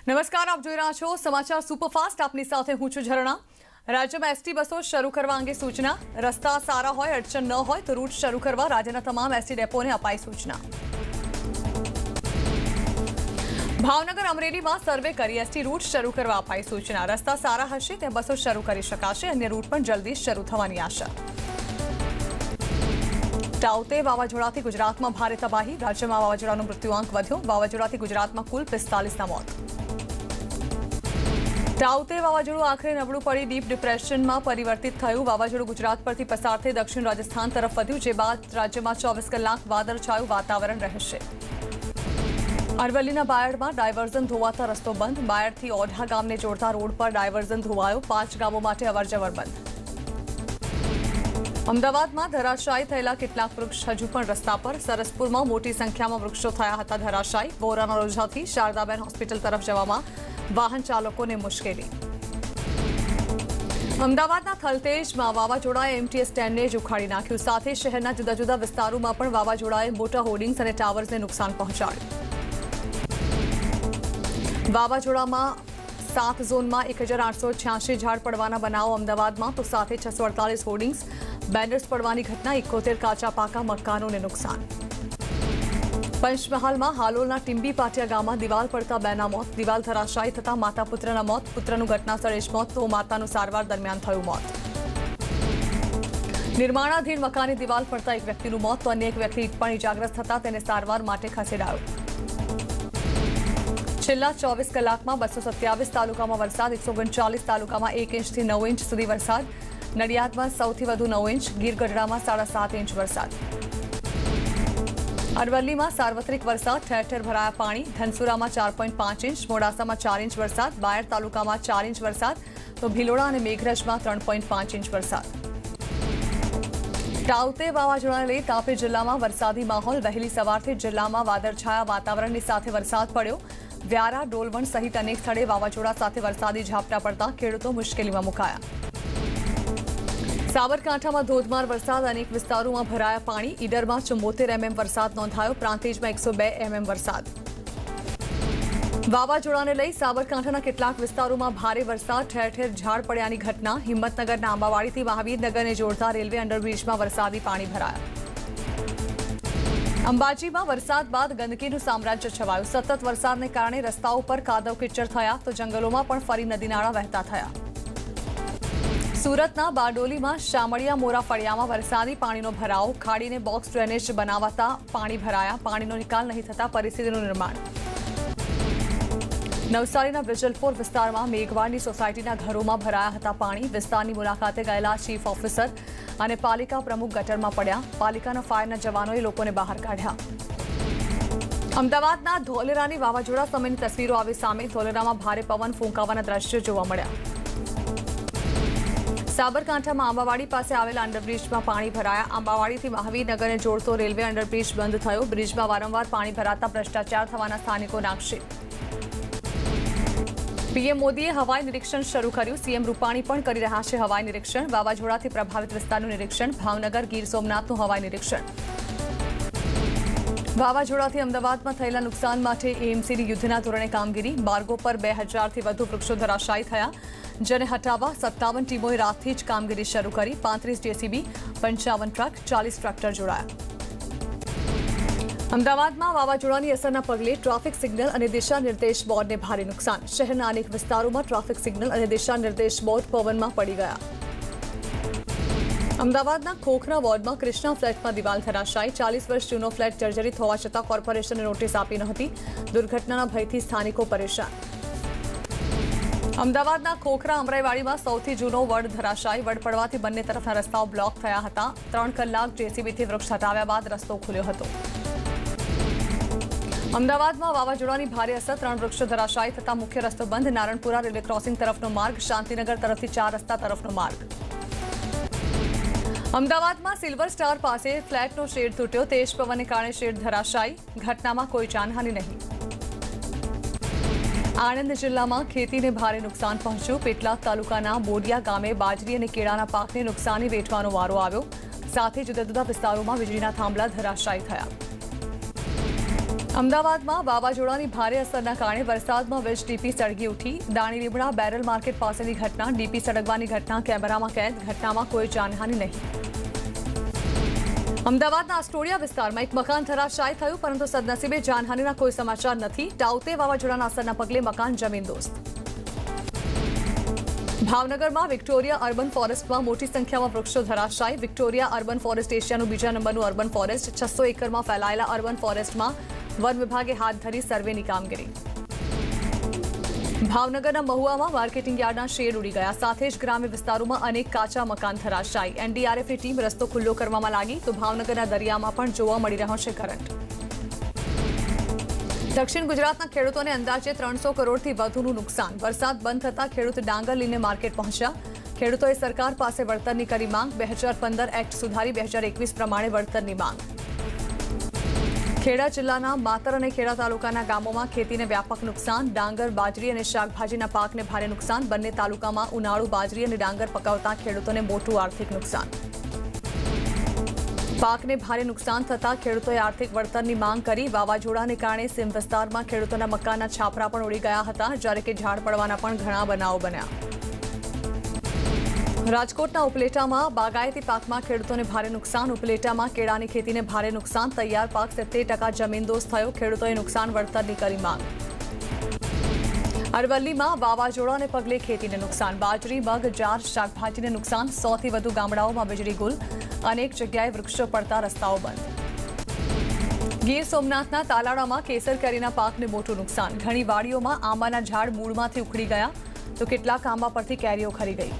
નમસ્કાર, આપ જોઈ રહ્યા છો સમાચાર સુપરફાસ્ટ. આપની સાથે હું છું ઝરણા. રાજ્યમાં એસટી બસો શરૂ કરવા અંગે સૂચના. રસ્તા સારા હોય, અડચણ ન હોય તો રૂટ શરૂ કરવા રાજ્યના તમામ એસટી ડેપોને અપાઈ સૂચના. ભાવનગર અમરેલીમાં સર્વે કરી એસટી રૂટ શરૂ કરવા અપાઈ સૂચના. રસ્તા સારા હશે ત્યાં બસો શરૂ કરી શકાશે. અન્ય રૂટ પણ જલ્દી શરૂ થવાની આશા. તાઉતે વાવાઝોડાથી ગુજરાતમાં ભારે તબાહી. રાજ્યમાં વાવાઝોડાનો મૃત્યુઆંક વધ્યો. વાવાઝોડાથી ગુજરાતમાં કુલ 45ના મોત. તાઉતે વાવાઝોડું આખરે નબળું પડી ડીપ ડિપ્રેશનમાં પરિવર્તિત થયું. વાવાઝોડું ગુજરાત પરથી પસાર થઈ દક્ષિણ રાજસ્થાન તરફ વધ્યું, જે બાદ રાજ્યમાં 24 કલાક વાદળછાયું વાતાવરણ રહેશે. અરવલ્લીના બાયડમાં ડાયવર્ઝન ધોવાતા રસ્તો બંધ. બાયડથી ઓઢા ગામને જોડતા રોડ પર ડાયવર્ઝન ધોવાયો. 5 ગામો માટે અવરજવર બંધ. અમદાવાદમાં ધરાશાયી થયેલા કેટલાક વૃક્ષ હજુ પણ રસ્તા પર. સરસપુરમાં મોટી સંખ્યામાં વૃક્ષો થયા હતા ધરાશાયી. વોરાના રોજાથી શારદાબેન હોસ્પિટલ તરફ જવામાં વાહન ચાલકોને મુશ્કેલી. અમદાવાદના થલતેજમાં વાવાઝોડાએ એમટીએસ સ્ટેન્ડને જ ઉખાડી નાખ્યું. સાથે શહેરના જુદા જુદા વિસ્તારોમાં પણ વાવાઝોડાએ મોટા હોર્ડિંગ્સ અને ટાવર્સને નુકસાન પહોંચાડ્યું. વાવાઝોડામાં 7 ઝોનમાં 1886 ઝાડ પડવાના બનાવો અમદાવાદમાં, તો સાથે 648 હોર્ડિંગ્સ, બેનર્સ પડવાની ઘટના. 71 કાચા પાકા મકાનોને નુકસાન. પંચમહાલમાં હાલોલના ટીમ્બી પાટિયા ગામમાં દિવાલ પડતા 2ના મોત. દિવાલ ધરાશાયી થતા માતા પુત્રના મોત. પુત્રનું ઘટનાસ્થળે જ મોત, તો માતાનું સારવાર દરમિયાન થયું મોત. નિર્માણાધીન મકાનની દિવાલ પડતા એક વ્યક્તિનું મોત, તો અન્ય એક વ્યક્તિ પણ ઇજાગ્રસ્ત થતા તેને સારવાર માટે ખસેડાયો. છેલ્લા 24 કલાકમાં 227 તાલુકામાં વરસાદ. 139 તાલુકામાં 1 ઇંચથી 9 ઇંચ સુધી વરસાદ. નડિયાદમાં સૌથી વધુ 9 ઇંચ, ગીર ગઢડામાં 7.5 ઇંચ વરસાદ. અરવલ્લીમાં સાર્વત્રિક વરસાદ, ઠેર ઠેર ભરાયા પાણી. ધનસુરામાં 4.5 ઇંચ, મોડાસામાં 4 ઇંચ વરસાદ. બાયડ તાલુકામાં 4 ઇંચ વરસાદ, તો ભિલોડા અને મેઘરજમાં 3.5 ઇંચ વરસાદ. તાઉતે વાવાઝોડાને લઈ તાપી જિલ્લામાં વરસાદી માહોલ. વહેલી સવારથી જિલ્લામાં વાદળછાયા વાતાવરણની સાથે વરસાદ પડ્યો. વ્યારા, ડોલવણ સહિત અનેક સ્થળે વાવાઝોડા સાથે વરસાદી ઝાપટા પડતા ખેડૂતો મુશ્કેલીમાં મુકાયા. સાબરકાંઠામાં ધોધમાર વરસાદ. અનેક વિસ્તારોમાં ભરાયા પાણી. ઈડરમાં 74 mm વરસાદ નોંધાયો. પ્રાંતિજમાં 102 mm વરસાદ. વાવાઝોડાને લઈ સાબરકાંઠાના કેટલાક વિસ્તારોમાં ભારે વરસાદ. ઠેર ઠેર ઝાડ પડ્યાની ઘટના. હિંમતનગરના આંબાવાડીથી મહાવીરનગરને જોડતા રેલવે અંડરબ્રિજમાં વરસાદી પાણી ભરાયા. અંબાજીમાં વરસાદ બાદ ગંદકીનું સામ્રાજ્ય છવાયું. સતત વરસાદને કારણે રસ્તાઓ પર કાદવ કિચડ થયા, તો જંગલોમાં પણ ફરી નદી નાળા વહેતા થયા. સુરતના બારડોલીમાં શામળિયા મોરા ફળિયામાં વરસાદી પાણીનો ભરાવો. ખાડીને બોક્સ ડ્રેનેજ બનાવાતા પાણી ભરાયા. પાણીનો નિકાલ નહીં થતા પરિસ્થિતિનું નિર્માણ. નવસારીના વિજલપોર વિસ્તારમાં મેઘવાડની સોસાયટીના ઘરોમાં ભરાયા હતા પાણી. વિસ્તારની મુલાકાતે ગયેલા ચીફ ઓફિસર અને પાલિકા પ્રમુખ ગટરમાં પડ્યા. પાલિકાના ફાયરના જવાનોએ લોકોને બહાર કાઢ્યા. અમદાવાદના ધોલેરાની વાવાઝોડા સમયની તસવીરો આવી સામે. ધોલેરામાં ભારે પવન ફૂંકાવાના દ્રશ્યો જોવા મળ્યા. સાબરકાંઠામાં આંબાવાડી પાસે આવેલા અંડરબ્રિજમાં પાણી ભરાયા. આંબાવાડીથી મહાવીરનગરને જોડતો રેલવે અંડરબ્રિજ બંધ થયો. બ્રિજમાં વારંવાર પાણી ભરાતા ભ્રષ્ટાચાર થવાના સ્થાનિકોના આક્ષેપ. પીએમ મોદીએ હવાઈ નિરીક્ષણ શરૂ કર્યું. સીએમ રૂપાણી પણ કરી રહ્યા છે હવાઈ નિરીક્ષણ. વાવાઝોડાથી પ્રભાવિત વિસ્તારનું નિરીક્ષણ. ભાવનગર, ગીર સોમનાથનું હવાઈ નિરીક્ષણ. વાવાઝોડાથી અમદાવાદમાં થયેલા નુકસાન માટે એએમસીની યુદ્ધના ધોરણે કામગીરી. માર્ગો પર 2000થી વધુ વૃક્ષો ધરાશાયી થયા, જેને હટાવવા 57 ટીમોએ રાતથી જ કામગીરી શરૂ કરી. 35 જેસીબી, 55 ટ્રક, 40 ટ્રેક્ટર જોડાયા. અમદાવાદમાં વાવાઝોડાની અસરના પગલે ટ્રાફિક સિગ્નલ અને દિશા નિર્દેશ બોર્ડને ભારે નુકસાન. શહેરના અનેક વિસ્તારોમાં ટ્રાફિક સિગ્નલ અને દિશા નિર્દેશ બોર્ડ પવનમાં પડી ગયા. અમદાવાદના ખોખરા વોર્ડમાં કૃષ્ણા ફ્લેટમાં દિવાલ ધરાશાયી. 40 વર્ષ જૂનો ફ્લેટ જર્જરિત હોવા છતાં કોર્પોરેશને નોટિસ આપી નહોતી. દુર્ઘટનાના ભયથી સ્થાનિકો પરેશાન. અમદાવાદના ખોખરા અમરાઈવાડીમાં સૌથી જૂનો વડ ધરાશાયી. વડ પડવાથી બંને તરફના રસ્તાઓ બ્લોક થયા હતા. 3 કલાક જેસીબીથી વૃક્ષ હટાવ્યા બાદ રસ્તો ખુલ્યો હતો. અમદાવાદમાં વાવાઝોડાની ભારે અસર. 3 વૃક્ષો ધરાશાયી થતા મુખ્ય રસ્તો બંધ. નારણપુરા રેલવે ક્રોસિંગ તરફનો માર્ગ. શાંતિનગર તરફથી 4 રસ્તા તરફનો માર્ગ. અમદાવાદમાં સિલ્વર સ્ટાર પાસે ફ્લેટનો શેડ તૂટ્યો. તેજ પવનને કારણે શેડ ધરાશાયી. ઘટનામાં કોઈ જાનહાનિ નહીં. આણંદ જિલ્લામાં ખેતીને ભારે નુકસાન પહોંચ્યું. પેટલાદ તાલુકાના બોડિયા ગામે બાજરી અને કેળાના પાકને નુકસાની વેઠવાનો વારો આવ્યો. સાથે જુદા જુદા વિસ્તારોમાં વીજળીના થાંભલા ધરાશાયી થયા. અમદાવાદમાં વાવાઝોડાની ભારે અસરના કારણે વરસાદમાં વીજ ડીપી સળગી ઉઠી. દાણી લીમડા બેરલ માર્કેટ પાસેની ઘટના. ડીપી સળગવાની ઘટના કેમેરામાં કેદ. ઘટનામાં કોઈ જાનહાનિ નહીં. અમદાવાદના આસ્ટોડિયા વિસ્તારમાં એક મકાન ધરાશાયી થયું, પરંતુ સદનસીબે જાનહાનિના કોઈ સમાચાર નથી. ટાઉતે વાવાઝોડાના અસરના પગલે મકાન જમીનદોસ્ત. ભાવનગરમાં વિક્ટોરિયા અર્બન ફોરેસ્ટમાં મોટી સંખ્યામાં વૃક્ષો ધરાશાયી. વિક્ટોરિયા અર્બન ફોરેસ્ટ એશિયાનું બીજા નંબરનું અર્બન ફોરેસ્ટ. 600 એકરમાં ફેલાયેલા અર્બન ફોરેસ્ટમાં વન વિભાગે હાથ ધરી સર્વેની કામગીરી. ભાવનગરના મહુવામાં માર્કેટિંગ યાર્ડના શેડ ઉડી ગયા. સાથે જ ગ્રામ્ય વિસ્તારોમાં અનેક કાચા મકાન ધરાશાયી. એનડીઆરએફની ટીમ રસ્તો ખુલ્લો કરવામાં લાગી, તો ભાવનગરના દરિયામાં પણ જોવા મળી રહ્યો છે કરંટ. દક્ષિણ ગુજરાતના ખેડૂતોને અંદાજે 300 કરોડથી વધુનું નુકસાન. વરસાદ બંધ થતાં ખેડૂત ડાંગર લઈને માર્કેટ પહોંચ્યા. ખેડૂતોએ સરકાર પાસે વળતરની કરી માંગ. 2015 એક્ટ સુધારી 2021 પ્રમાણે વળતરની માંગ. ખેડા જિલ્લાના માતર અને ખેડા તાલુકાના ગામોમાં ખેતીને વ્યાપક નુકસાન. ડાંગર, બાજરી અને શાકભાજીના પાકને ભારે નુકસાન. બંને તાલુકામાં ઉનાળુ બાજરી અને ડાંગર પકાવતા ખેડૂતોને મોટું આર્થિક નુકસાન. પાકને ભારે નુકસાન થતાં ખેડૂતોએ આર્થિક વળતરની માંગ કરી. વાવાઝોડાને કારણે સીમ વિસ્તારમાં ખેડૂતોના મકાનના છાપરા પણ ઉડી ગયા હતા, જ્યારે કે ઝાડ પડવાના પણ ઘણા બનાવો બન્યા. રાજકોટના ઉપલેટામાં બાગાયતી પાકમાં ખેડૂતોને ભારે નુકસાન. ઉપલેટામાં કેળાની ખેતીને ભારે નુકસાન. તૈયાર પાક 70% જમીનદોસ્ત થયો. ખેડૂતોએ નુકસાન વળતરની કરી માંગ. અરવલ્લીમાં વાવાઝોડાને પગલે ખેતીને નુકસાન. બાજરી, મગ, જાર, શાકભાજીને નુકસાન. 100થી વધુ ગામડાઓમાં વીજળી ગુલ. અનેક જગ્યાએ વૃક્ષો પડતા રસ્તાઓ બંધ. ગીર સોમનાથના તાલાળામાં કેસર કેરીના પાકને મોટું નુકસાન. ઘણી વાડીઓમાં આંબાના ઝાડ મૂળમાંથી ઉખડી ગયા, તો કેટલાક આંબા પરથી કેરીઓ ખરી ગઈ.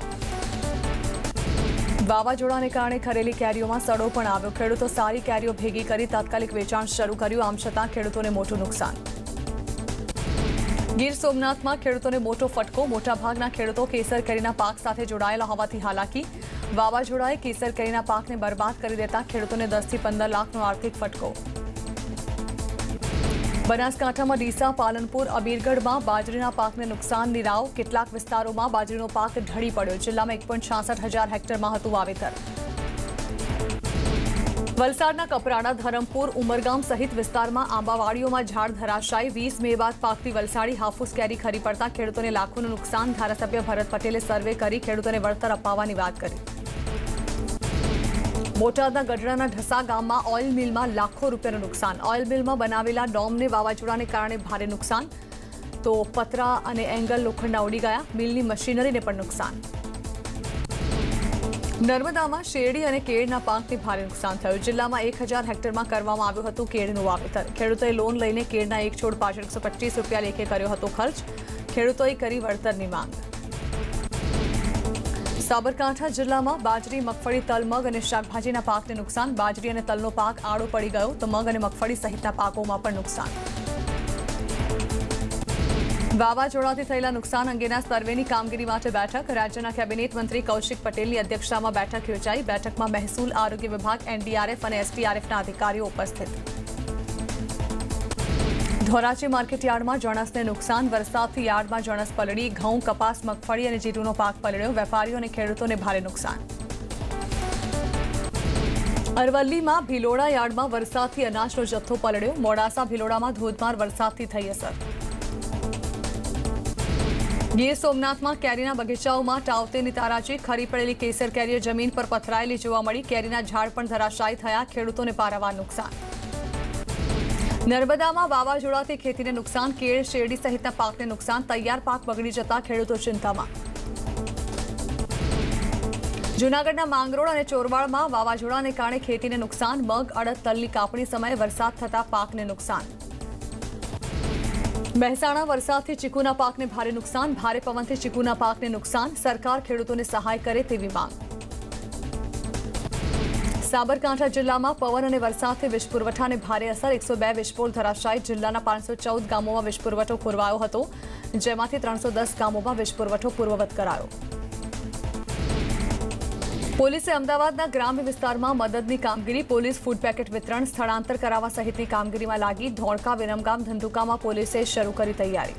વાવાઝોડાને કારણે ખરેલી કેરીઓમાં સડો પણ આવ્યો. ખેડૂતો સારી કેરીઓ ભેગી કરી તાત્કાલિક વેચાણ શરૂ કર્યું. આમ છતાં ખેડૂતોને મોટું નુકસાન. ગીર સોમનાથમાં ખેડૂતોને મોટો ફટકો. મોટાભાગના ખેડૂતો કેસર કેરીના પાક સાથે જોડાયેલા હોવાથી હાલાકી. વાવાઝોડાએ કેસર કેરીના પાકને બરબાદ કરી દેતા ખેડૂતોને 10 થી 15 લાખનો આર્થિક ફટકો. બનાસકાંઠામાં ડીસા, પાલનપુર, અમીરગઢમાં બાજરીના પાકને નુકસાનની રાવ. કેટલાક વિસ્તારોમાં બાજરીનો પાક ઢળી પડ્યો. જિલ્લામાં 1.66 હેક્ટરમાં હતું વાવેતર. વલસાડના કપરાડા, ધરમપુર, ઉમરગામ સહિત વિસ્તારમાં આંબાવાડીઓમાં ઝાડ ધરાશાયી. 20 મે બાદ પાકતી વલસાડી હાફૂસ કેરી ખરી પડતા ખેડૂતોને લાખોનું નુકસાન. ધારાસભ્ય ભરત પટેલે સર્વે કરી ખેડૂતોને વળતર અપાવવાની વાત કરી. બોટાદના ગઢડાના ઢસા ગામમાં ઓઇલ મિલમાં લાખો રૂપિયાનું નુકસાન. ઓઇલ મિલમાં બનાવેલા ડોમને વાવાઝોડાને કારણે ભારે નુકસાન. તો પતરા અને એંગલ લોખંડના ઉડી ગયા. મિલની મશીનરીને પણ નુકસાન. નર્મદામાં શેરડી અને કેળના પાકને ભારે નુકસાન થયું. જિલ્લામાં 1000 હેક્ટરમાં કરવામાં આવ્યું હતું કેળનું વાવેતર. ખેડૂતોએ લોન લઈને કેળના એક છોડ પાછળ 125 રૂપિયા લેખે કર્યો હતો ખર્ચ. ખેડૂતોએ કરી વળતરની માંગ. સાબરકાંઠા જિલ્લામાં બાજરી, મગફળી, તલ, મગ અને શાકભાજીના પાકને નુકસાન. બાજરી અને તલનો પાક આડો પડી ગયો, તો મગ અને મગફળી સહિતના પાકોમાં પણ નુકસાન. વાવાઝોડાથી થયેલા નુકસાન અંગેના સર્વેની કામગીરી માટે બેઠક. રાજ્યના કેબિનેટ મંત્રી કૌશિક પટેલની અધ્યક્ષતામાં બેઠક યોજાઈ. બેઠકમાં મહેસૂલ, આરોગ્ય વિભાગ, એનડીઆરએફ અને એસડીઆરએફના અધિકારીઓ ઉપસ્થિત. ધોરાજી માર્કેટ યાર્ડમાં જણસને નુકસાન. વરસાદથી યાર્ડમાં જણસ પલળી. ઘઉં, કપાસ, મગફળી અને જીરુનો પાક પલળ્યો. વેપારીઓ અને ખેડૂતોને ભારે નુકસાન. અરવલ્લીમાં ભિલોડા યાર્ડમાં વરસાદથી અનાજનો જથ્થો પલળ્યો. મોડાસા, ભિલોડામાં ધોધમાર વરસાદથી થઈ અસર. ગીર સોમનાથમાં કેરીના બગીચાઓમાં ટાઉતેની તારાજી. ખરી પડેલી કેસર કેરીઓ જમીન પર પથરાયેલી જોવા મળી. કેરીના ઝાડ પણ ધરાશાયી થયા. ખેડૂતોને પારાવાર નુકસાન. નર્મદામાં વાવાઝોડાથી ખેતીને નુકસાન. કેળ, શેરડી સહિતના પાકને નુકસાન. તૈયાર પાક બગડી જતા ખેડૂતો ચિંતામાં. જૂનાગઢના માંગરોળ અને ચોરવાડમાં વાવાઝોડાને કારણે ખેતીને નુકસાન. મગ, અડદ, તલની કાપણી સમયે વરસાદ થતા પાકને નુકસાન. મહેસાણા વરસાદથી ચીકુના પાકને ભારે નુકસાન. ભારે પવનથી ચીકુના પાકને નુકસાન. સરકાર ખેડૂતોને સહાય કરે તેવી માંગ. સાબરકાંઠા જિલ્લામાં પવન અને વરસાદથી વીજ પુરવઠાને ભારે અસર. 102 વીજપોલ ધરાશાયી. જિલ્લાના 514 ગામોમાં વીજ પુરવઠો ખોરવાયો હતો, જેમાંથી 310 ગામોમાં વીજ પુરવઠો પૂર્વવત કરાયો. પોલીસે અમદાવાદના ગ્રામ્ય વિસ્તારમાં મદદની કામગીરી. પોલીસ ફૂડ પેકેટ વિતરણ, સ્થળાંતર કરાવવા સહિતની કામગીરીમાં લાગી. ધોળકા, વિરમગામ, ધંધુકામાં પોલીસે શરૂ કરી તૈયારી.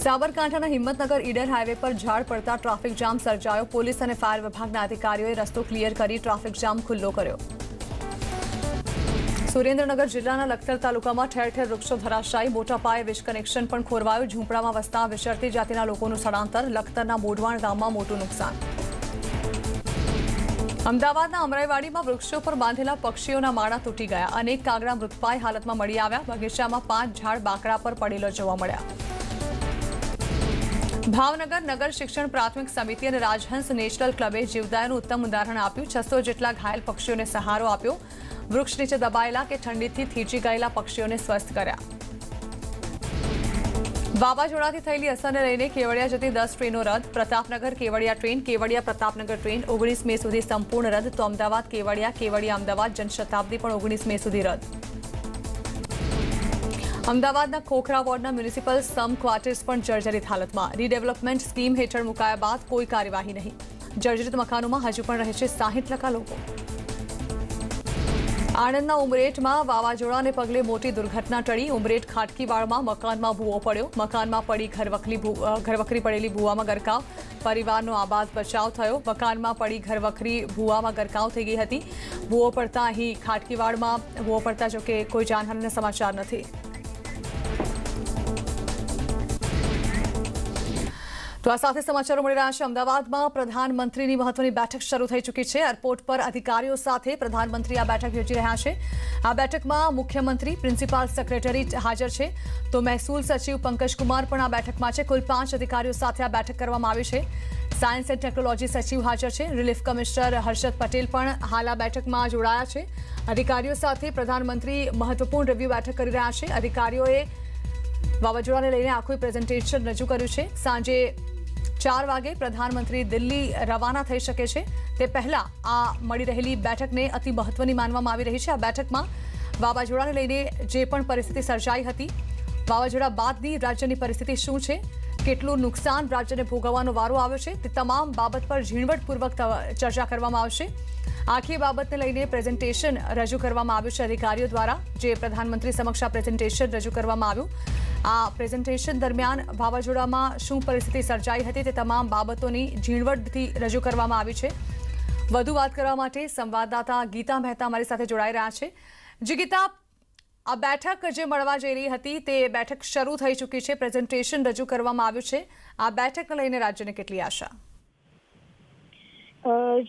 સાબરકાંઠાના હિંમતનગર ઈડર હાઈવે પર ઝાડ પડતા ટ્રાફિક જામ સર્જાયો. પોલીસ અને ફાયર વિભાગના અધિકારીઓએ રસ્તો ક્લિયર કરી ટ્રાફિક જામ ખુલ્લો કર્યો. સુરેન્દ્રનગર જિલ્લાના લખતર તાલુકામાં ઠેર ઠેર વૃક્ષો ધરાશાયી, મોટા પાયે વીજ કનેક્શન પણ ખોરવાયું. ઝૂંપડામાં વસતા વિચરતી જાતિના લોકોનું સ્થળાંતર. લખતરના બોડવાણ ગામમાં મોટું નુકસાન. અમદાવાદના અમરાઈવાડીમાં વૃક્ષો પર બાંધેલા પક્ષીઓના માળા તૂટી ગયા. અનેક કાગડા મૃતપાય હાલતમાં મળી આવ્યા. બગીચામાં 5 ઝાડ બાકડા પર પડેલો જોવા મળ્યા. ભાવનગર નગર શિક્ષણ પ્રાથમિક સમિતિ અને રાજહંસ નેશનલ ક્લબે જીવદયાનું ઉત્તમ ઉદાહરણ આપ્યું. 600 જેટલા ઘાયલ પક્ષીઓને સહારો આપ્યો. વૃક્ષ નીચે દબાયેલા કે ઠંડીથી થીજી ગયેલા પક્ષીઓને સ્વસ્થ કર્યા. વાવાઝોડાથી થયેલી અસરને લઈને કેવડિયા જતી 10 ટ્રેનો રદ. પ્રતાપનગર કેવડિયા ટ્રેન, કેવડિયા પ્રતાપનગર ટ્રેન 19 મે સુધી સંપૂર્ણ રદ. તો અમદાવાદ કેવડિયા, કેવડિયા અમદાવાદ જનશતાબ્દી પણ 19 મે સુધી રદ. અમદાવાદના ખોખરા વોર્ડના મ્યુનિસિપલ સમ ક્વાર્ટર્સ પણ જર્જરિત હાલતમાં. રીડેવલપમેન્ટ સ્કીમ હેઠળ મુકાયા બાદ કોઈ કાર્યવાહી નહીં. જર્જરિત મકાનોમાં હજુ પણ રહે છે 60% લોકો. આણંદના ઉમરેઠમાં વાવાઝોડાને પગલે મોટી દુર્ઘટના ટળી. ઉમરેઠ ખાટકીવાડમાં મકાનમાં ભૂવો પડ્યો. મકાનમાં પડી ઘરવખરી પડેલી ભૂવામાં ગરકાવ. પરિવારનો આબાદ બચાવ થયો. મકાનમાં પડી ઘરવખરી ભૂવામાં ગરકાવ થઈ ગઈ હતી. ભૂવો પડતા અહીં ખાટકીવાડમાં ભૂવો પડતા જોકે કોઈ જાનહાનિના સમાચાર નથી. તો આ સાથે સમાચારો મળી રહ્યા છે. અમદાવાદમાં પ્રધાનમંત્રીની મહત્વની બેઠક શરૂ થઈ ચૂકી છે. એરપોર્ટ પર અધિકારીઓ સાથે પ્રધાનમંત્રી આ બેઠક યોજી રહ્યા છે. આ બેઠકમાં મુખ્યમંત્રી, પ્રિન્સિપાલ સેક્રેટરી હાજર છે. તો મહેસૂલ સચિવ પંકજકુમાર પણ આ બેઠકમાં છે. કુલ 5 અધિકારીઓ સાથે આ બેઠક કરવામાં આવી છે. સાયન્સ એન્ડ ટેકનોલોજી સચિવ હાજર છે. રિલીફ કમિશનર હર્ષદ પટેલ પણ હાલ આ બેઠકમાં જોડાયા છે. અધિકારીઓ સાથે પ્રધાનમંત્રી મહત્વપૂર્ણ રિવ્યુ બેઠક કરી રહ્યા છે. અધિકારીઓએ વાવાઝોડાને લઈને આખું પ્રેઝન્ટેશન રજૂ કર્યું છે. સાંજે 4 વાગે પ્રધાનમંત્રી દિલ્હી રવાના થઈ શકે છે. તે પહેલા આ મળી રહેલી બેઠકને અતિ મહત્વની માનવામાં આવી રહી છે. આ બેઠકમાં વાવાઝોડાને લઈને જે પણ પરિસ્થિતિ સર્જાઈ હતી, વાવાઝોડા બાદની રાજ્યની પરિસ્થિતિ શું છે, કેટલું નુકસાન રાજ્યને ભોગવવાનો વારો આવ્યો છે, તે તમામ બાબત પર ઝીણવટપૂર્વક ચર્ચા કરવામાં આવશે. આખી બાબતને લઈને પ્રેઝન્ટેશન રજૂ કરવામાં આવ્યું છે અધિકારીઓ દ્વારા, જે પ્રધાનમંત્રી સમક્ષ આ પ્રેઝન્ટેશન રજૂ કરવામાં આવ્યું. આ પ્રેઝન્ટેશન દરમિયાન વાવાઝોડામાં શું પરિસ્થિતિ સર્જાઈ હતી તે તમામ બાબતોની ઝીણવટથી રજૂ કરવામાં આવી છે. વધુ વાત કરવા માટે સંવાદદાતા ગીતા મહેતા અમારી સાથે જોડાઈ રહ્યા છે. જી ગીતા, આ બેઠક જે મળવા જઈ રહી હતી તે બેઠક શરૂ થઈ ચૂકી છે, પ્રેઝન્ટેશન રજૂ કરવામાં આવ્યું છે. આ બેઠકને લઈને રાજ્યને કેટલી આશા?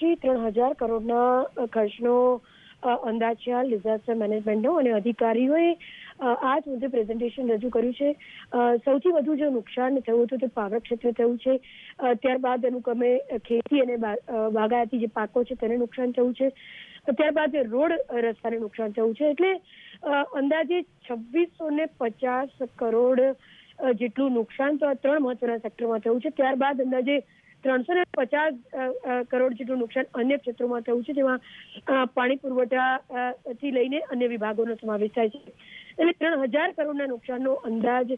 જી 3000 કરોડના ખર્ચનો અંદાજ છે ડિઝાસ્ટર મેનેજમેન્ટનો, અને અધિકારીઓએ આજ મુદ્દે પ્રેઝન્ટેશન રજૂ કર્યું છે. સૌથી વધુ જે નુકસાન થયું હતું તે પાવર ક્ષેત્રે થયું છે. ત્યારબાદ એનું ક્રમે ખેતી અને બાગાયતી જે પાકો છે તેને નુકસાન થયું છે. ત્યારબાદ રોડ રસ્તાને નુકસાન થયું છે. એટલે અંદાજે 2650 કરોડ જેટલું નુકસાન તો આ 3 મહત્વના સેક્ટરમાં થયું છે. ત્યારબાદ અંદાજે 350 કરોડ જેટલું નુકસાન અન્ય ક્ષેત્રોમાં થયું છે, જેમાં પાણી પુરવઠાથી લઈને અન્ય વિભાગોનો સમાવેશ થાય છે. એટલે 3000 કરોડના નુકસાનનો અંદાજ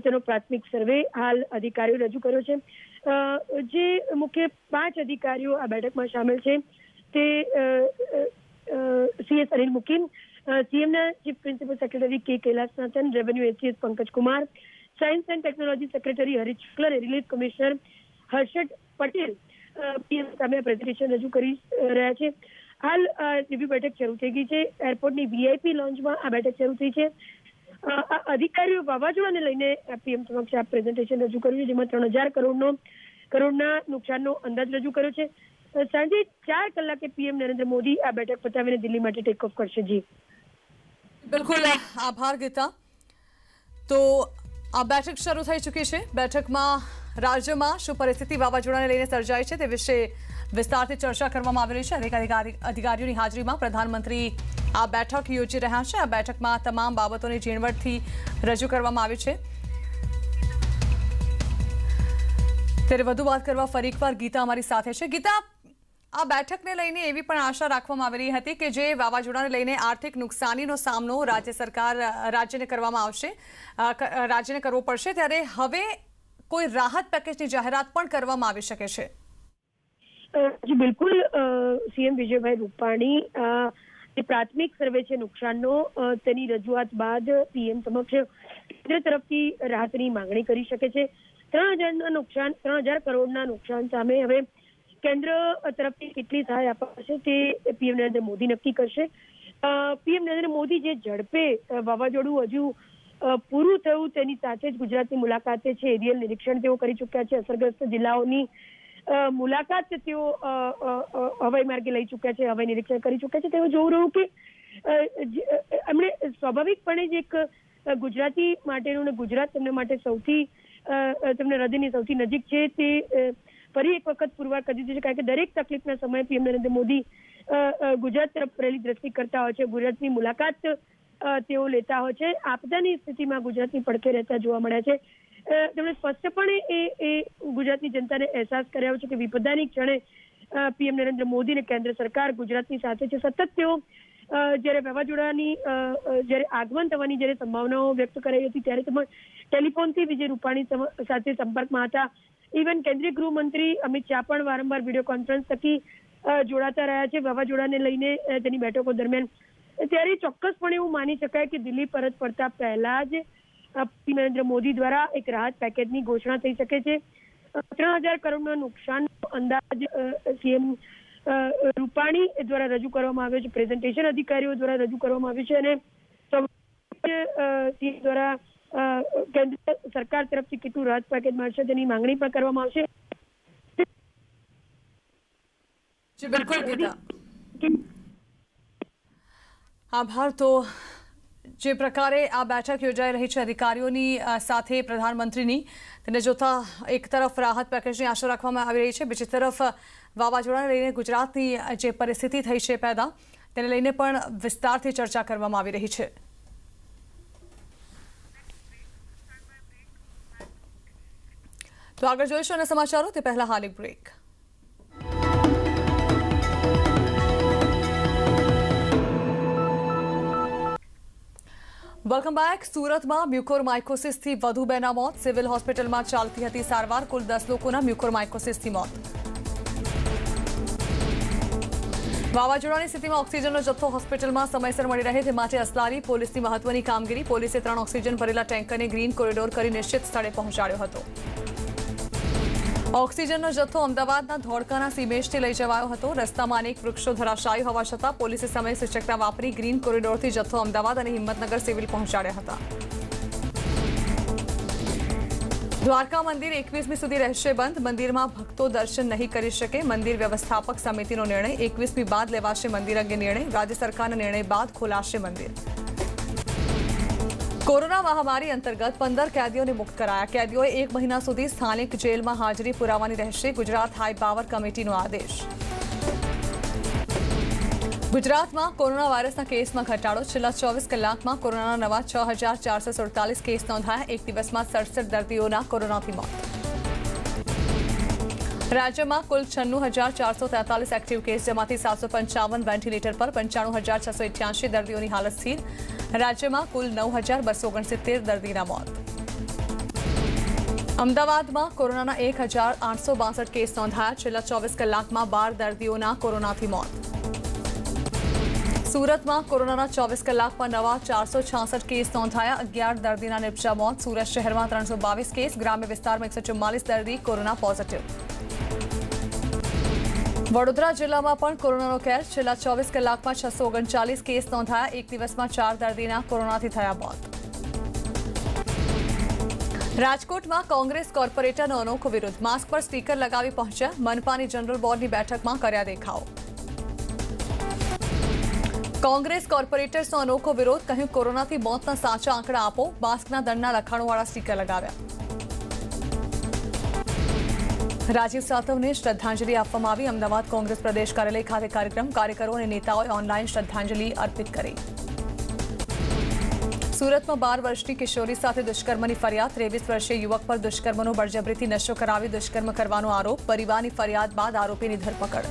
તેનો પ્રાથમિક સર્વે હાલ અધિકારીઓ રજૂ કર્યો છે. જે મુખ્ય 5 અધિકારીઓ આ બેઠકમાં સામેલ છે તે CS અનિલ મુકીમ, CMના chief principal secretary K Kailasnathan, revenue ACS Pankajkumar, science and technology secretary Harish Shukla, relief commissioner Harshad Patel PM સામે પ્રેઝન્ટેશન રજૂ કરી રહ્યા છે. હાલ રિવ્યુ બેઠક શરૂ થઈ ગઈ છે. એરપોર્ટની VIP લોન્જમાં આ બેઠક શરૂ થઈ છે. આ અધિકારીઓ વાવાઝોડાને લઈને PM સમક્ષ આ પ્રેઝન્ટેશન રજૂ કર્યું છે, જેમાં 3000 કરોડના નુકસાનનો અંદાજ રજૂ કર્યો છે. સાંજે 4 કલાકે PM નરેન્દ્ર મોદી આ બેઠક પતાવીને દિલ્હી માટે ટેક ઓફ કરશે. જી બિલકુલ, આભાર ગીતા. તો આ બેઠક શરૂ થઈ ચૂકી છે. બેઠકમાં રાજ્યમાં શું પરિસ્થિતિ વાવાઝોડાને લઈને સર્જાઈ છે તે વિશે વિસ્તારથી ચર્ચા કરવામાં આવી રહી છે. અનેક અધિકારીઓની હાજરીમાં પ્રધાનમંત્રી આ બેઠક યોજી રહ્યા છે. આ બેઠકમાં તમામ બાબતોની ઝીણવટથી રજૂ કરવામાં આવી છે. ત્યારે વધુ વાત કરવા ફરી એકવાર ગીતા અમારી સાથે છે. ગીતા, આ બેઠકને લઈને એવી પણ આશા રાખવામાં આવી રહી હતી કે જે વાવાઝોડાને લઈને આર્થિક નુકસાનીનો સામનો રાજ્યને કરવામાં આવશે, રાજ્યને કરવો પડશે, ત્યારે હવે કોઈ રાહત પેકેજની જાહેરાત પણ કરવામાં આવી શકે છે? જી બિલકુલ, CM વિજયભાઈ રૂપાણી પ્રાથમિક સર્વે છે નુકસાનનો, તેની રજૂઆત બાદ PM સમક્ષ કેન્દ્ર તરફથી રાહતની માંગણી કરી શકે છે. 3000 કરોડના નુકસાન સામે હવે કેન્દ્ર તરફથી કેટલી સહાય અપાશે તે PM નરેન્દ્ર મોદી નક્કી કરશે. પીએમ નરેન્દ્ર મોદી જે ઝડપે વાવાઝોડું હજુ પૂરું થયું તેની સાથે જ ગુજરાતની મુલાકાતે છે. એરિયલ નિરીક્ષણ તેઓ કરી ચૂક્યા છે. અસરગ્રસ્ત જિલ્લાઓની મુલાકાત તેઓ હવાઈ માર્ગે લઈ ચૂક્યા છે, હવાઈ નિરીક્ષણ કરી ચૂક્યા છે. તેઓ જોવું રહ્યું કે એમણે સ્વાભાવિકપણે જ એક ગુજરાતી માટેનું ને ગુજરાત તેમના માટે સૌથી તેમના હૃદયની સૌથી નજીક છે તે ફરી એક વખત પુરવાર કરી દીધું છે. કારણ કે દરેક તકલીફના સમયે પીએમ નરેન્દ્ર મોદી ગુજરાત તરફ રહેલી દ્રષ્ટિ કરતા હોય છે, ગુજરાતની મુલાકાત તેઓ લેતા હોય છે. આપદાની સ્થિતિમાં ગુજરાતની પડખે રહેતા જોવા મળ્યા છે. તેમણે સ્પષ્ટપણે એ ગુજરાતની જનતાને અહેસાસ કરાવ્યો છે કે વિપદાની ક્ષણે પીએમ નરેન્દ્ર મોદી અને કેન્દ્ર સરકાર ગુજરાતની સાથે છે. સતત તેઓ જ્યારે વાવાઝોડાની જ્યારે આગમન થવાની જ્યારે સંભાવનાઓ વ્યક્ત કરાઈ હતી ત્યારે તેમાં ટેલિફોનથી વિજય રૂપાણી સાથે સંપર્કમાં હતા. ઇવન કેન્દ્રીય ગૃહમંત્રી અમિત શાહ પણ વારંવાર વિડીયો કોન્ફરન્સ થકી જોડાતા રહ્યા છે વાવાઝોડાને લઈને તેની બેઠકો દરમિયાન. ત્યારે ચોક્કસપણે એવું માની શકાય કે દિલ્હી પરત ફરતા પહેલા જ નરેન્દ્ર મોદી દ્વારા એક રાહત પેકેજની ઘોષણા થઈ શકે છે. 3000 કરોડના નુકસાનનો અંદાજ સીએમ રૂપાણી દ્વારા રજૂ કરવામાં આવ્યો છે, પ્રેઝન્ટેશન અધિકારીઓ દ્વારા રજૂ કરવામાં આવ્યું છે અને સીએમ દ્વારા કેન્દ્ર સરકાર તરફથી કેટલું રાહત પેકેજ મળશે તેની માંગણી પણ કરવામાં આવશે. આભાર. તો જે પ્રકારે આ બેઠક યોજાઈ રહી છે અધિકારીઓની સાથે પ્રધાનમંત્રીની, તેને જોતા એક તરફ રાહત પેકેજની આશા રાખવામાં આવી રહી છે, બીજી તરફ વાવાઝોડાને લઈને ગુજરાતની જે પરિસ્થિતિ થઈ છે પેદા તેને લઈને પણ વિસ્તારથી ચર્ચા કરવામાં આવી રહી છે. તો આગળ જોઈશું અને સમાચારો તે પહેલા હાલ એક બ્રેક. Welcome back. સુરતમાં મ્યુકોરમાઇકોસિસથી વધુ 2ના મોત. સિવિલ હોસ્પિટલમાં ચાલતી હતી સારવાર. કુલ 10 લોકોના મ્યુકોરમાઇકોસિસથી મોત. વાવાઝોડાની સ્થિતિમાં ઓક્સિજનનો જથ્થો હોસ્પિટલમાં સમયસર મળી રહે તે માટે અસલારી પોલીસની મહત્વની કામગીરી. પોલીસે 3 ઓક્સિજન ભરેલા ટેન્કરને ગ્રીન કોરિડોર કરી નિશ્ચિત સ્થળે પહોંચાડ્યો હતો. ઓક્સિજનનો જથ્થો અમદાવાદના ધોળકાના સીમેજથી લઈ જવાયો હતો. રસ્તામાં અનેક વૃક્ષો ધરાશાયી હોવા છતાં પોલીસે સમય સૂચકતા વાપરી ગ્રીન કોરિડોરથી જથ્થો અમદાવાદ અને હિંમતનગર સિવિલ પહોંચાડ્યા હતા. દ્વારકા મંદિર 21મી સુધી રહેશે બંધ. મંદિરમાં ભક્તો દર્શન નહીં કરી શકે. મંદિર વ્યવસ્થાપક સમિતિનો નિર્ણય. 21મી બાદ લેવાશે મંદિર અંગે નિર્ણય. રાજ્ય સરકારના નિર્ણય બાદ ખોલાશે મંદિર. કોરોના મહામારી અંતર્ગત 15 કેદીઓને મુક્ત કરાયા. કેદીઓએ 1 મહિના સુધી સ્થાનિક જેલમાં હાજરી પુરાવાની રહેશે. ગુજરાત હાઈ પાવર કમિટીનો આદેશ. ગુજરાતમાં કોરોના વાયરસના કેસમાં ઘટાડો. છેલ્લા 24 કલાકમાં કોરોનાના નવા 6447 કેસ નોંધાયા. એક દિવસમાં 67 દર્દીઓના કોરોનાથી મોત. રાજ્યમાં કુલ 96,443 એક્ટિવ કેસ, જેમાંથી 755 વેન્ટિલેટર પર. 95,688 દર્દીઓની હાલત સ્થિર. રાજ્યમાં કુલ 9,269 દર્દીના મોત. અમદાવાદમાં કોરોનાના 1,862 કેસ નોંધાયા. છેલ્લા 24 કલાકમાં 12 દર્દીઓના કોરોનાથી મોત. સુરતમાં કોરોનાના 24 કલાકમાં નવા 466 કેસ નોંધાયા. 11 દર્દીના નિપજ્યા મોત. સુરત શહેરમાં 322 કેસ. ગ્રામ્ય વિસ્તારમાં 144 દર્દી કોરોના પોઝિટિવ. વડોદરા જિલ્લામાં પણ કોરોનાનો કેર. છેલ્લા 24 કલાકમાં 639 કેસ નોંધાયા. એક દિવસમાં 4 દર્દીના કોરોનાથી થયા મોત. રાજકોટમાં કોંગ્રેસ કોર્પોરેટરનો અનોખો વિરોધ. માસ્ક પર સ્ટીકર લગાવી પહોંચ્યા. મનપાની જનરલ બોર્ડની બેઠકમાં કર્યા દેખાવ. કોંગ્રેસ કોર્પોરેટર્સનો અનોખો વિરોધ. કહ્યું કોરોનાથી મોતના સાચા આંકડા આપો. માસ્કના દંડના લખાણોવાળા સ્ટીકર લગાવ્યા. રાજીવ સાતવને શ્રદ્ધાંજલિ આપવામાં આવી. અમદાવાદ કોંગ્રેસ પ્રદેશ કાર્યાલય ખાતે કાર્યક્રમ. કાર્યકરો અને નેતાઓએ ઓનલાઈન શ્રદ્ધાંજલિ અર્પિત કરી. સુરતમાં 12 વર્ષની કિશોરી સાથે દુષ્કર્મની ફરિયાદ. 23 વર્ષીય યુવક પર દુષ્કર્મનો બળજબરીથી નશો કરાવી દુષ્કર્મ કરવાનો આરોપ. પરિવારની ફરિયાદ બાદ આરોપીની ધરપકડ.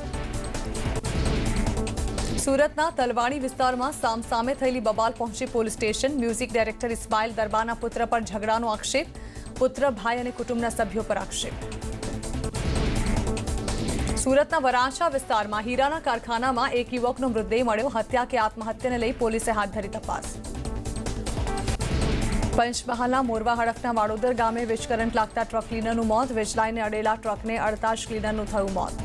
સુરતના તલવાણી વિસ્તારમાં સામસામે થયેલી બબાલ પહોંચી police station. Music director Ismail દરબારના પુત્ર પર ઝઘડાનો આક્ષેપ. પુત્ર, ભાઈ અને કુટુંબના સભ્યો પર આક્ષેપ. સુરતના વરાછા વિસ્તારમાં હીરાના કારખાનામાં એક યુવકનો મૃતદેહ મળ્યો. હત્યા કે આત્મહત્યાને લઈ પોલીસે હાથ ધરી તપાસ. પંચમહાલના મોરવા હડફના વાડોદર ગામે વીજ કરંટ લાગતા ટ્રક ક્લીનરનું મોત. વીજ લાઇનને અડેલા ટ્રકને અડતા જ ક્લીનરનું થયું મોત.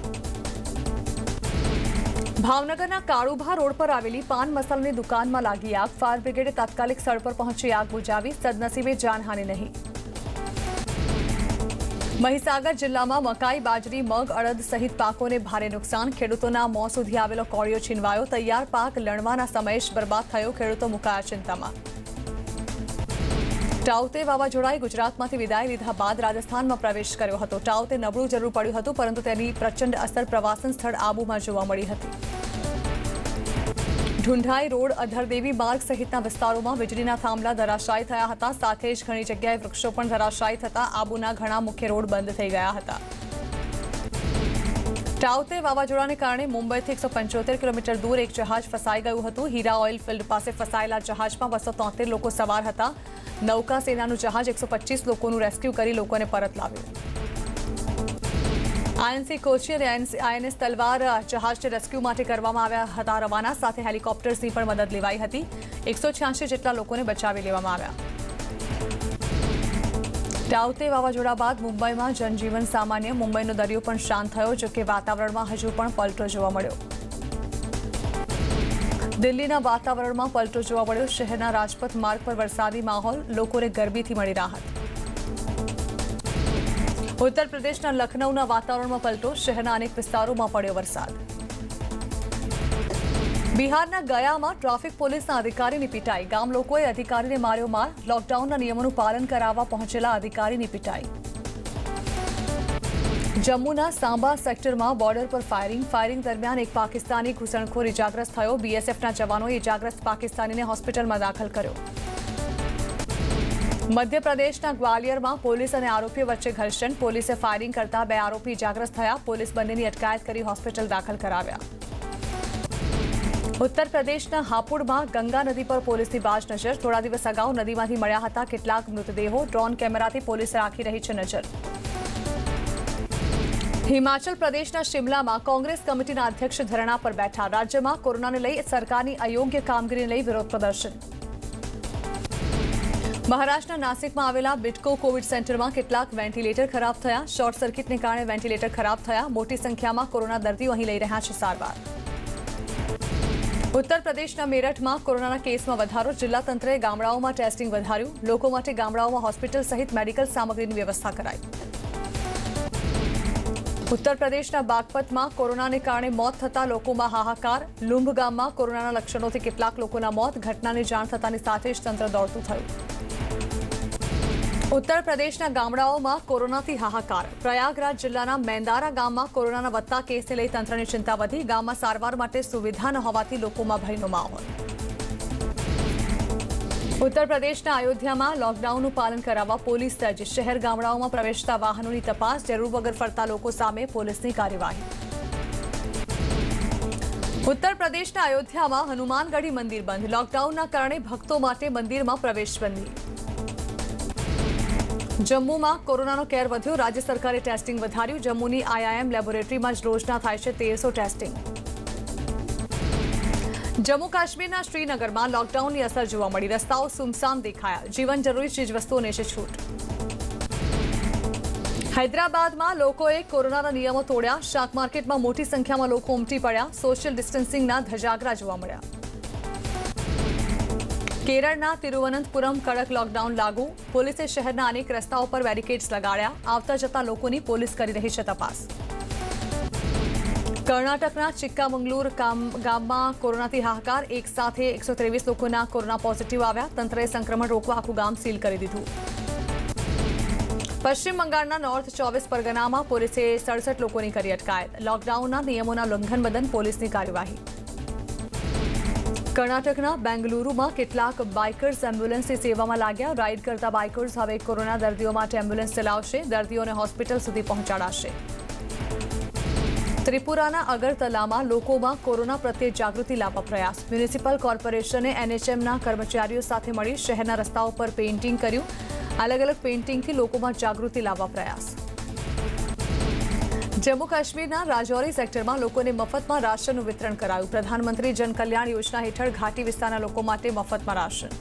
ભાવનગરના કાળુભા રોડ પર આવેલી પાન મસાલાની દુકાનમાં લાગી આગ. ફાયર બ્રિગેડે તાત્કાલિક સ્થળ પર પહોંચી આગ બુઝાવી. સદનસીબે જાનહાનિ નહીં. મહીસાગર જિલ્લામાં મકાઈ, બાજરી, મગ, અડદ સહિત પાકોને ભારે નુકસાન. ખેડૂતોના મોં સુધી આવેલો કોળિયો છીનવાયો. તૈયાર પાક લણવાના સમયે જ બરબાદ થયો. ખેડૂતો મુકાયા ચિંતામાં. ટાઉતે વાવાઝોડાએ ગુજરાતમાંથી વિદાય લીધા બાદ રાજસ્થાનમાં પ્રવેશ કર્યો હતો. ટાઉતે નબળું જરૂર પડ્યું હતું, પરંતુ તેની પ્રચંડ અસર પ્રવાસન સ્થળ આબુમાં જોવા મળી હતી. ઢુંઢાઈ રોડ, અધરદેવી માર્ગ સહિતના વિસ્તારોમાં વીજળીના થાંભલા ધરાશાયી થયા હતા. સાથે જ ઘણી જગ્યાએ વૃક્ષો પણ ધરાશાયી થતા આબુના ઘણા મુખ્ય રોડ બંધ થઈ ગયા હતા. ટાઉતે વાવાઝોડાને કારણે મુંબઈથી 175 કિલોમીટર દૂર એક જહાજ ફસાઈ ગયું હતું. હીરા ઓઇલ ફિલ્ડ પાસે ફસાયેલા જહાજમાં 273 લોકો સવાર હતા. નૌકા સેનાનું જહાજ 125 લોકોનું રેસ્ક્યુ કરી લોકોને પરત લાવ્યું. આઈએનસી કોચી અને આઈએનએસ તલવાર જહાજને રેસ્ક્યુ માટે કરવામાં આવ્યા હતા રવાના. સાથે હેલિકોપ્ટર્સની પણ મદદ લેવાઈ હતી. 186 જેટલા લોકોને બચાવી લેવામાં આવ્યા. ટાઉતે વાવાઝોડા બાદ મુંબઈમાં જનજીવન સામાન્ય. મુંબઈનો દરિયો પણ શાંત થયો, જોકે વાતાવરણમાં હજુ પણ પલટો જોવા મળ્યો. દિલ્હીના વાતાવરણમાં પલટો જોવા મળ્યો. શહેરના રાજપથ માર્ગ પર વરસાદી માહોલ. લોકોને ગરમીથી મળી રાહત. ઉત્તર પ્રદેશના લખનૌના વાતાવરણમાં પલટો. શહેરના અનેક વિસ્તારોમાં પડ્યો વરસાદ. બિહારના ગયામાં ટ્રાફિક પોલીસના અધિકારીની પિટાઈ. ગામ લોકોએ અધિકારીને માર્યો માર. લોકડાઉનના નિયમોનું પાલન કરાવવા પહોંચેલા અધિકારીની પિટાઈ. જમ્મુના સાંબા સેક્ટરમાં બોર્ડર પર ફાયરિંગ દરમિયાન એક પાકિસ્તાની ઘૂસણખોર ઇજાગ્રસ્ત થયો. બીએસએફના જવાનોએ ઇજાગ્રસ્ત પાકિસ્તાનીને હોસ્પિટલમાં દાખલ કર્યો. મધ્યપ્રદેશના ગ્વાલિયરમાં પોલીસ અને આરોપીઓ વચ્ચે ઘર્ષણ. પોલીસે ફાયરિંગ કરતા 2 આરોપી ઇજાગ્રસ્ત થયા. પોલીસ બંનેની અટકાયત કરી હોસ્પિટલ દાખલ કરાવ્યા. ઉત્તર પ્રદેશના હાપુડમાં ગંગા નદી પર પોલીસની બાજ નજર. થોડા દિવસ અગાઉ નદીમાંથી મળ્યા હતા કેટલાક મૃતદેહો. ડ્રોન કેમેરાથી પોલીસે રાખી રહી છે નજર. હિમાચલ પ્રદેશના શિમલામાં કોંગ્રેસ કમિટીના અધ્યક્ષ ધરણા પર બેઠા. રાજ્યમાં કોરોનાને લઈ સરકારની અયોગ્ય કામગીરીને લઈ વિરોધ પ્રદર્શન. મહારાષ્ટ્રના નાસિકમાં આવેલા બિટકો કોવિડ સેન્ટરમાં કેટલાક વેન્ટિલેટર ખરાબ થયા. શોર્ટ સર્કિટને કારણે વેન્ટિલેટર ખરાબ થયા. મોટી સંખ્યામાં કોરોના દર્દીઓ અહીં લઈ રહ્યા છે સારવાર. ઉત્તર પ્રદેશના મેરઠમાં કોરોનાના કેસમાં વધારો. જિલ્લા તંત્રએ ગામડાઓમાં ટેસ્ટિંગ વધાર્યું. લોકો માટે ગામડાઓમાં હોસ્પિટલ સહિત મેડિકલ સામગ્રીની વ્યવસ્થા કરાઈ. ઉત્તર પ્રદેશના બાગપતમાં કોરોનાને કારણે મોત થતા લોકોમાં હાહાકાર. લુંભ ગામમાં કોરોનાના લક્ષણોથી કેટલાક લોકોના મોત. ઘટનાની જાણ થતાની સાથે જ તંત્ર દોડતું થયું. ઉત્તર પ્રદેશના ગામડાઓમાં કોરોનાથી હાહાકાર. પ્રયાગરાજ જિલ્લાના મેંદારા ગામમાં કોરોનાના વધતા કેસને લઈ તંત્રની ચિંતા વધી. ગામમાં સારવાર માટે સુવિધા ન હોવાથી લોકોમાં ભયનો માહોલ. ઉત્તર પ્રદેશના અયોધ્યામાં લોકડાઉનનું પાલન કરાવવા પોલીસ સજ્જ. શહેર ગામડાઓમાં પ્રવેશતા વાહનોની તપાસ. જરૂર વગર ફરતા લોકો સામે પોલીસની કાર્યવાહી. ઉત્તર પ્રદેશના અયોધ્યામાં હનુમાનગઢી મંદિર બંધ. લોકડાઉનના કારણે ભક્તો માટે મંદિરમાં પ્રવેશ બંધી. જમ્મુમાં કોરોનાનો કેર વધ્યો. રાજ્ય સરકારે ટેસ્ટિંગ વધાર્યું. જમ્મુની આઈઆઈએમ લેબોરેટરીમાં જ રોજના થાય છે 1300 ટેસ્ટિંગ. જમ્મુ કાશ્મીરના શ્રીનગરમાં લોકડાઉનની અસર જોવા મળી. રસ્તાઓ સુમસામ દેખાયા. જીવન જરૂરી ચીજવસ્તુઓને છે છૂટ. હૈદરાબાદમાં લોકોએ કોરોનાના નિયમો તોડ્યા. શાક માર્કેટમાં મોટી સંખ્યામાં લોકો ઉમટી પડ્યા. સોશિયલ ડિસ્ટન્સિંગના ધજાગરા જોવા મળ્યા. કેરળના તિરુવનંતપુરમ કડક લોકડાઉન લાગુ. પોલીસે શહેરના અનેક રસ્તાઓ પર બેરિકેડ્સ લગાડ્યા. આવતા જતા લોકોની પોલીસ કરી રહી છે તપાસ. કર્ણાટકના ચિક્કામંગલુર ગામમાં કોરોનાથી હાહાકાર. એક સાથે 123 લોકોના કોરોના પોઝિટિવ આવ્યા. તંત્રએ સંક્રમણ રોકવા આખું ગામ સીલ કરી દીધું. પશ્ચિમ બંગાળના નોર્થ 24 પરગનામાં પોલીસે 67 લોકોની કરી અટકાયત. લોકડાઉનના નિયમોના ઉલ્લંઘન બદલ પોલીસની કાર્યવાહી. કર્ણાટકના બેંગલુરુમાં કેટલાક બાઇકર્સ એમ્બ્યુલન્સની સેવામાં લાગ્યા. રાઇડ કરતા બાઇકર્સ હવે કોરોના દર્દીઓ માટે એમ્બ્યુલન્સ ચલાવશે. દર્દીઓને હોસ્પિટલ સુધી પહોંચાડાશે. ત્રિપુરાના અગરતલામાં લોકોમાં કોરોના પ્રત્યે જાગૃતિ લાવવા પ્રયાસ. મ્યુનિસિપલ કોર્પોરેશને એનએચએમના કર્મચારીઓ સાથે મળી શહેરના રસ્તાઓ પર પેઇન્ટિંગ કર્યું. અલગ અલગ પેઇન્ટિંગથી લોકોમાં જાગૃતિ લાવવા પ્રયાસ. જમ્મુ કાશ્મીરના રાજૌરી સેક્ટરમાં લોકોને મફતમાં રાશનનું વિતરણ કરાયું. પ્રધાનમંત્રી જન કલ્યાણ યોજના હેઠળ ઘાટી વિસ્તારના લોકો માટે મફતમાં રાશન.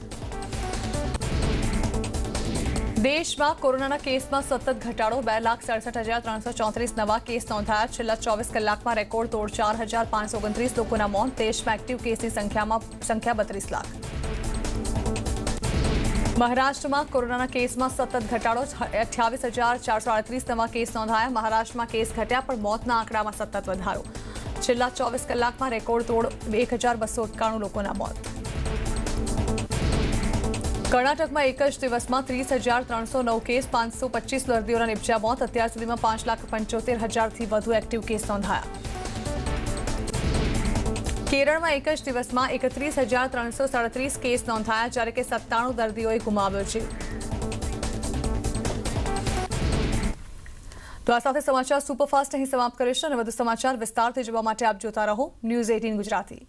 દેશમાં કોરોનાના કેસમાં સતત ઘટાડો 2,67,334 નવા કેસ નોંધાયા છેલ્લા 24 કલાકમાં રેકોર્ડ તોડ 4,529 લોકોના મોત દેશમાં એક્ટિવ કેસની સંખ્યા 32 લાખ મહારાષ્ટ્રમાં કોરોનાના કેસમાં સતત ઘટાડો 28,438 નવા કેસ નોંધાયા મહારાષ્ટ્રમાં કેસ ઘટ્યા પણ મોતના આંકડામાં સતત વધારો છેલ્લા 24 કલાકમાં રેકોર્ડ તોડ 1,291 લોકોના મોત કર્ણાટકમાં એક જ દિવસમાં 30,309 કેસ 525 દર્દીઓના નિપજ્યા મોત અત્યાર સુધીમાં 5,75,000થી વધુ એક્ટિવ કેસ નોંધાયા કેરળમાં એક જ દિવસમાં 31,337 કેસ નોંધાયા જ્યારે કે 97 દર્દીઓએ ગુમાવ્યો જીવ તો આ સાથે સમાચાર સુપરફાસ્ટ અહીં સમાપ્ત કરીશું અને વધુ સમાચાર વિસ્તારથી જોવા માટે આપ જોતા રહો ન્યૂઝ 18 ગુજરાતી।